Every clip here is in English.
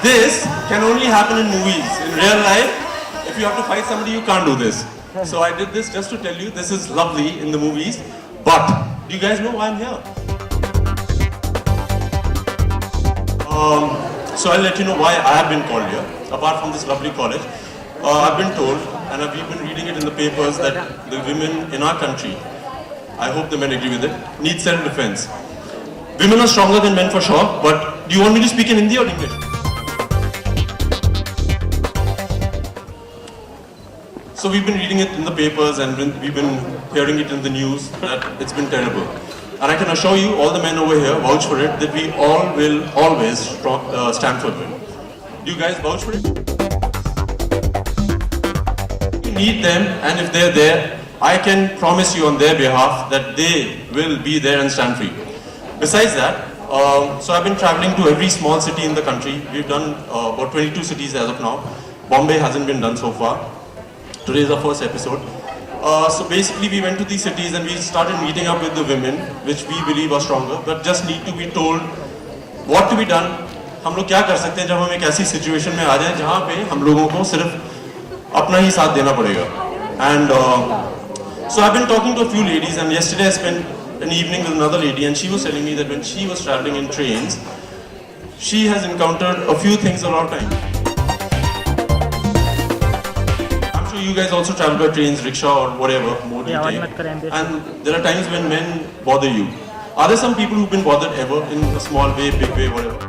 This can only happen in movies. In real life, if you have to fight somebody, you can't do this. So I did this just to tell you this is lovely in the movies. But do you guys know why I'm here? So I'll let you know why I have been called here. Apart from this lovely college, I've been told, and we've been reading it in the papers, that the women in our country, I hope the men agree with it, need self-defense. Women are stronger than men for sure, but do you want me to speak in Hindi or English? So we've been reading it in the papers and we've been hearing it in the news that it's been terrible. And I can assure you, all the men over here vouch for it, that we all will always stand for women. Do you guys vouch for it? You need them, and if they're there, I can promise you on their behalf that they will be there and stand for you. Besides that, so I've been traveling to every small city in the country. We've done about 22 cities as of now. Bombay hasn't been done so far. Today is our first episode. So basically we went to these cities and we started meeting up with the women, which we believe are stronger, but just need to be told what to be done. हम लोग क्या कर सकते हैं जब हम एक ऐसी सिचुएशन में आ जाएं जहाँ पे हम लोगों को सिर्फ अपना ही साथ देना पड़ेगा. And so I've been talking to a few ladies, and yesterday I spent an evening with another lady, and she was telling me that when she was traveling in trains, she has encountered a few things a lot of times. You guys also travel by trains, rickshaw or whatever mode you take, and there are times when men bother you. Are there some people who've been bothered ever in a small way, big way, whatever?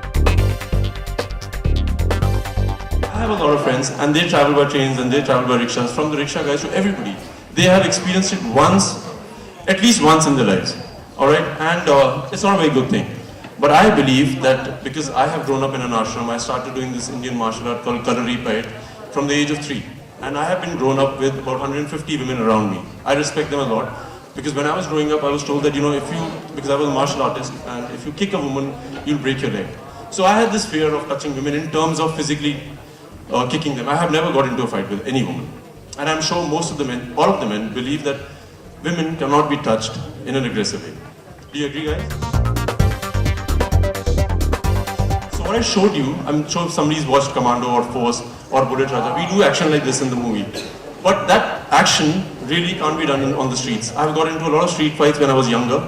I have a lot of friends and they travel by trains and they travel by rickshaws, from the rickshaw guys to everybody. They have experienced it once, at least once in their lives, alright? And it's not a very good thing. But I believe that because I have grown up in an ashram, I started doing this Indian martial art called Kalari Pait from the age of 3. And I have been grown up with about 150 women around me. I respect them a lot because when I was growing up, I was told that, because I was a martial artist, and if you kick a woman, you'll break your leg. So I had this fear of touching women in terms of physically kicking them. I have never got into a fight with any woman. And I'm sure most of the men, all of the men, believe that women cannot be touched in an aggressive way. Do you agree, guys? So what I showed you, I'm sure if somebody's watched Commando or Force or Bullet Raja, we do action like this in the movie. But that action really can't be done on the streets. I've got into a lot of street fights when I was younger.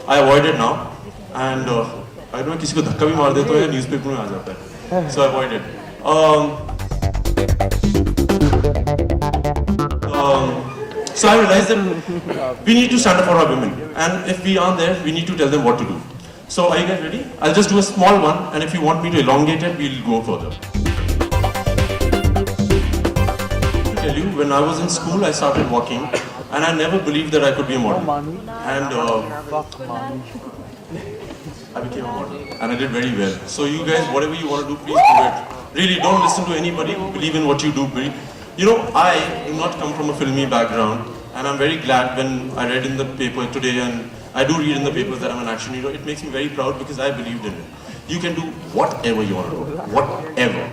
I avoid it now. And I don't know, किसी को धक्का भी मार दे तो ये newspaper में आ जाता है. So I avoid it. So I realized that we need to stand up for our women. And if we aren't there, we need to tell them what to do. So are you guys ready? I'll just do a small one, and if you want me to elongate it, we'll go further. To tell you, when I was in school, I started walking, and I never believed that I could be a model. And I became a model, and I did very well. So you guys, whatever you want to do, please do it. Really, don't listen to anybody. Believe in what you do. I do not come from a filmy background, and I'm very glad when I read in the paper today, and I do read in the papers that I'm an action hero. It makes me very proud because I believed in it. You can do whatever you want to do. Whatever.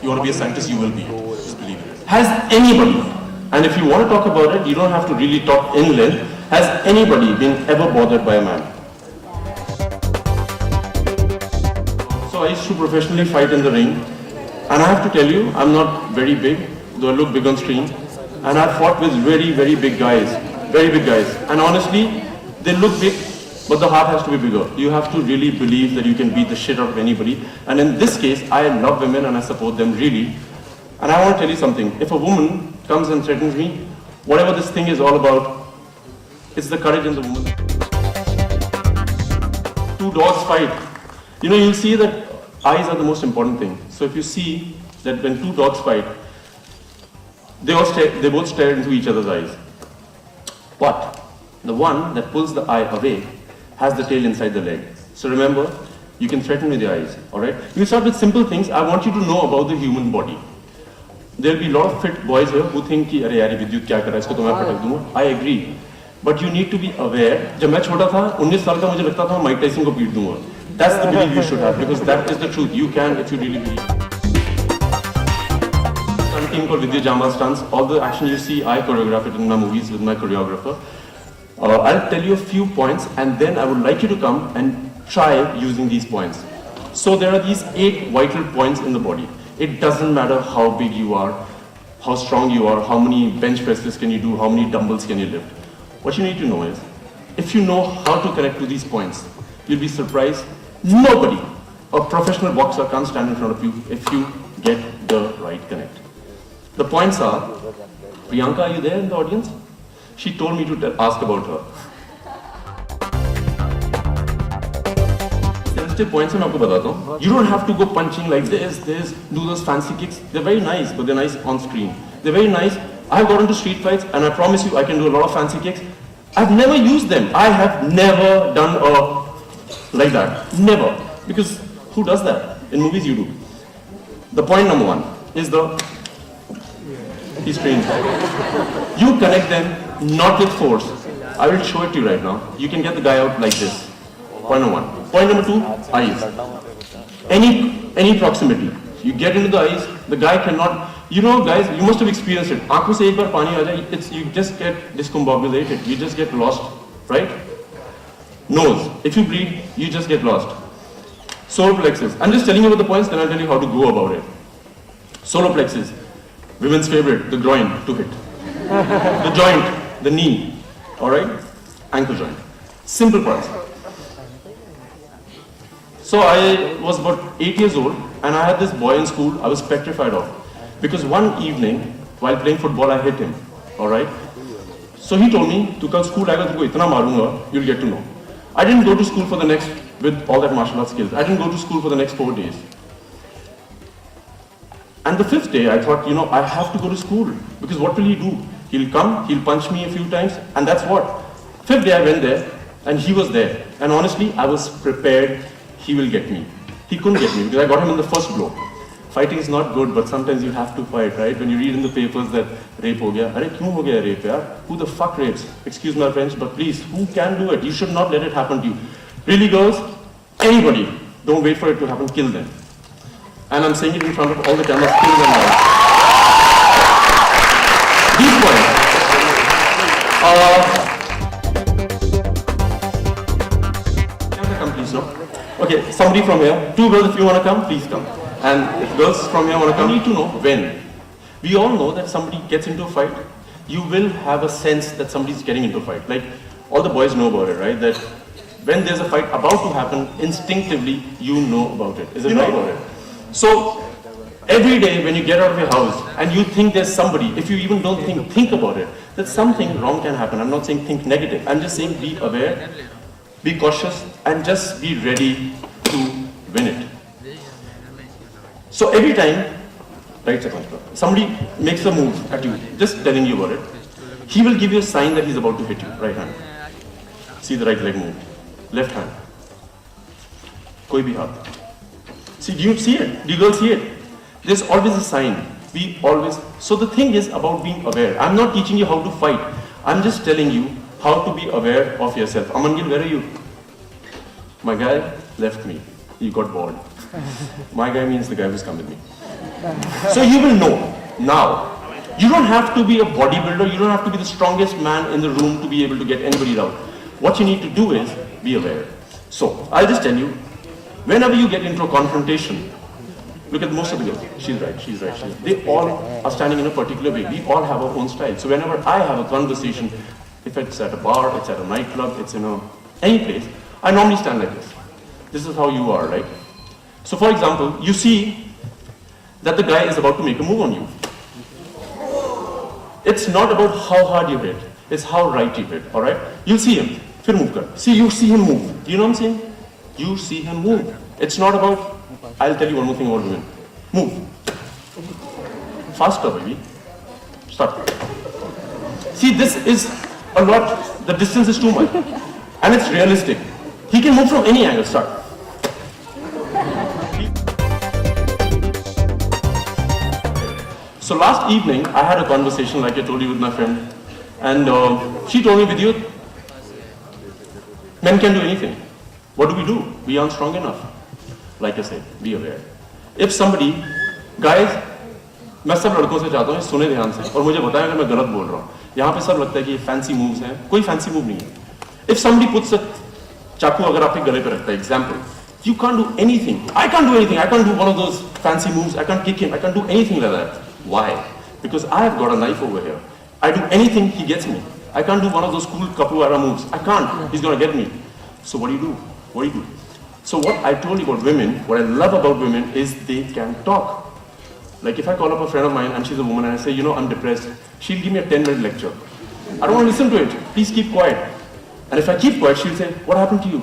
You want to be a scientist, you will be it. Just believe in it. Has anybody, and if you want to talk about it, you don't have to really talk in length, has anybody been ever bothered by a man? So I used to professionally fight in the ring, and I have to tell you, I'm not very big, though I look big on screen, and I've fought with very, very big guys, and honestly, they look big, but the heart has to be bigger. You have to really believe that you can beat the shit out of anybody. And in this case, I love women and I support them really. And I want to tell you something. If a woman comes and threatens me, whatever this thing is all about, it's the courage in the woman. Two dogs fight. You'll see that eyes are the most important thing. So if you see that when two dogs fight, they both stare into each other's eyes. But the one that pulls the eye away has the tail inside the leg. So remember, you can threaten with your eyes, alright? You start with simple things. I want you to know about the human body. There'll be a lot of fit boys here who think कि अरे यार विद्युत क्या कर रहा है इसको तो मैं पटक दूँगा. I agree, but you need to be aware. जब मैं छोटा था 19 साल का मुझे लगता था मैं माइक टाइसन को पीट दूँगा. That's the belief you should have because that is the truth. You can if you really believe. A team called Vidyut Jamwal stunts. All the action you see, I choreograph it in my movies with my choreographer. I'll tell you a few points and then I would like you to come and try using these points. So there are these 8 vital points in the body. It doesn't matter how big you are, how strong you are, how many bench presses can you do, how many dumbbells can you lift. What you need to know is, if you know how to connect to these points, you'll be surprised. Nobody, a professional boxer, can't stand in front of you if you get the right connect. The points are, Priyanka, are you there in the audience? She told me to ask about her. Sensitive points मैं आपको बताता हूँ. You don't have to go punching like this, do those fancy kicks. They're very nice, but they're nice on screen. They're very nice. I've got into street fights, and I promise you, I can do a lot of fancy kicks. I've never used them. I have never done like that. Never. Because who does that? In movies, you do. The point number 1 is he's trained. You connect them not with force. I will show it to you right now. You can get the guy out like this. Point number 1. Point number 2, eyes. Any proximity. You get into the eyes, the guy cannot. You know, guys, you must have experienced it. आंखों से एक बार पानी आ जाए, you just get discombobulated. You just get lost, right? Nose. If you bleed, you just get lost. Solar plexus. I'm just telling you about the points, then I'll tell you how to go about it. Solar plexus. Women's favorite, the groin to hit. The joint, the knee. Alright? Ankle joint. Simple points. So I was about 8 years old, and I had this boy in school I was petrified of. Because one evening, while playing football, I hit him. Alright? So he told me, "Tu kal school aega, tuko itna marunga, you'll get to know." I didn't go to school for the next, with all that martial arts skills, I didn't go to school for the next 4 days. And the 5th day, I thought, I have to go to school. Because what will he do? He'll come, he'll punch me a few times, and that's what. 5th day, I went there, and he was there. And honestly, I was prepared he will get me. He couldn't get me, because I got him in the first blow. Fighting is not good, but sometimes you have to fight, right? When you read in the papers that rape ho gaya, arey kyun ho gaya rape yaar? Who the fuck rapes? Excuse my French, but please, who can do it? You should not let it happen to you. Really, girls, anybody, don't wait for it to happen, kill them. And I'm saying it in front of all the cameras, kill them now. These points. Come please, no? Okay, somebody from here, 2 girls, if you want to come, please come. And if girls from here want to come, you need to know when. We all know that somebody gets into a fight, you will have a sense that somebody's getting into a fight. Like, all the boys know about it, right? That when there's a fight about to happen, instinctively, you know about it. Is it right? About it? So, every day when you get out of your house and you think there's somebody, if you even don't think about it, that something wrong can happen. I'm not saying think negative. I'm just saying be aware, be cautious, and just be ready to win it. So every time, right, somebody makes a move at you, just telling you about it, he will give you a sign that he's about to hit you, right hand. See the right leg move, left hand. Koi bhi haath. See, do you see it? Do you girls see it? There's always a sign. So the thing is about being aware. I'm not teaching you how to fight. I'm just telling you how to be aware of yourself. Amangil, where are you? My guy left me. He got bored. My guy means the guy who's come with me. So you will know now. You don't have to be a bodybuilder. You don't have to be the strongest man in the room to be able to get anybody out. What you need to do is be aware. So I'll just tell you, whenever you get into a confrontation, look at most of the girls. She's right. They all are standing in a particular way. We all have our own style. So whenever I have a conversation, if it's at a bar, it's at a nightclub, it's in any place, I normally stand like this. This is how you are, right? So for example, you see that the guy is about to make a move on you. It's not about how hard you hit, it's how right you hit, alright? You'll see him, fir move kar. See, you see him move. Do you know what I'm saying? You see him move. It's not about, I'll tell you one more thing about women. Move. Faster, baby. Start. See, this is a lot, the distance is too much. And it's realistic. He can move from any angle. Start. So last evening, I had a conversation, like I told you, with my friend. And she told me, Vidyut, men can do anything. What do? We aren't strong enough. Like I said, be aware. If somebody, guys, मैं सब लड़कों से चाहता हूँ सुने ध्यान से और मुझे बताएं अगर मैं गलत बोल रहा हूँ. यहाँ पे सब लगता है कि फैंसी मूव्स हैं. कोई फैंसी मूव नहीं है. If somebody puts a चाकू अगर आपके गले पे रखता है, example, You can't do anything. I can't do anything. I can't do one of those fancy moves. I can't kick him. I can't do anything like that. Why? Because I have got a knife over here. I do anything, he gets me. I can't do one of those cool capoeira moves. I can't. He's going to get me. So what do you do? What do you do? So what I told you about women, what I love about women is they can talk. Like if I call up a friend of mine and she's a woman and I say, you know, I'm depressed, she'll give me a 10-minute lecture. I don't want to listen to it. Please keep quiet. And if I keep quiet, she'll say, what happened to you?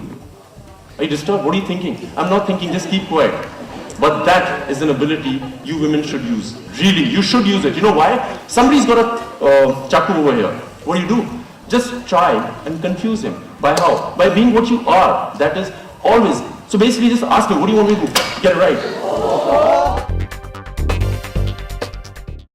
Are you disturbed? What are you thinking? I'm not thinking, just keep quiet. But that is an ability you women should use. Really, you should use it. You know why? Somebody's got a chaku over here. What do? Just try and confuse him. By how? By being what you are. That is always. So basically just ask him, what do you want me to do? Get it right.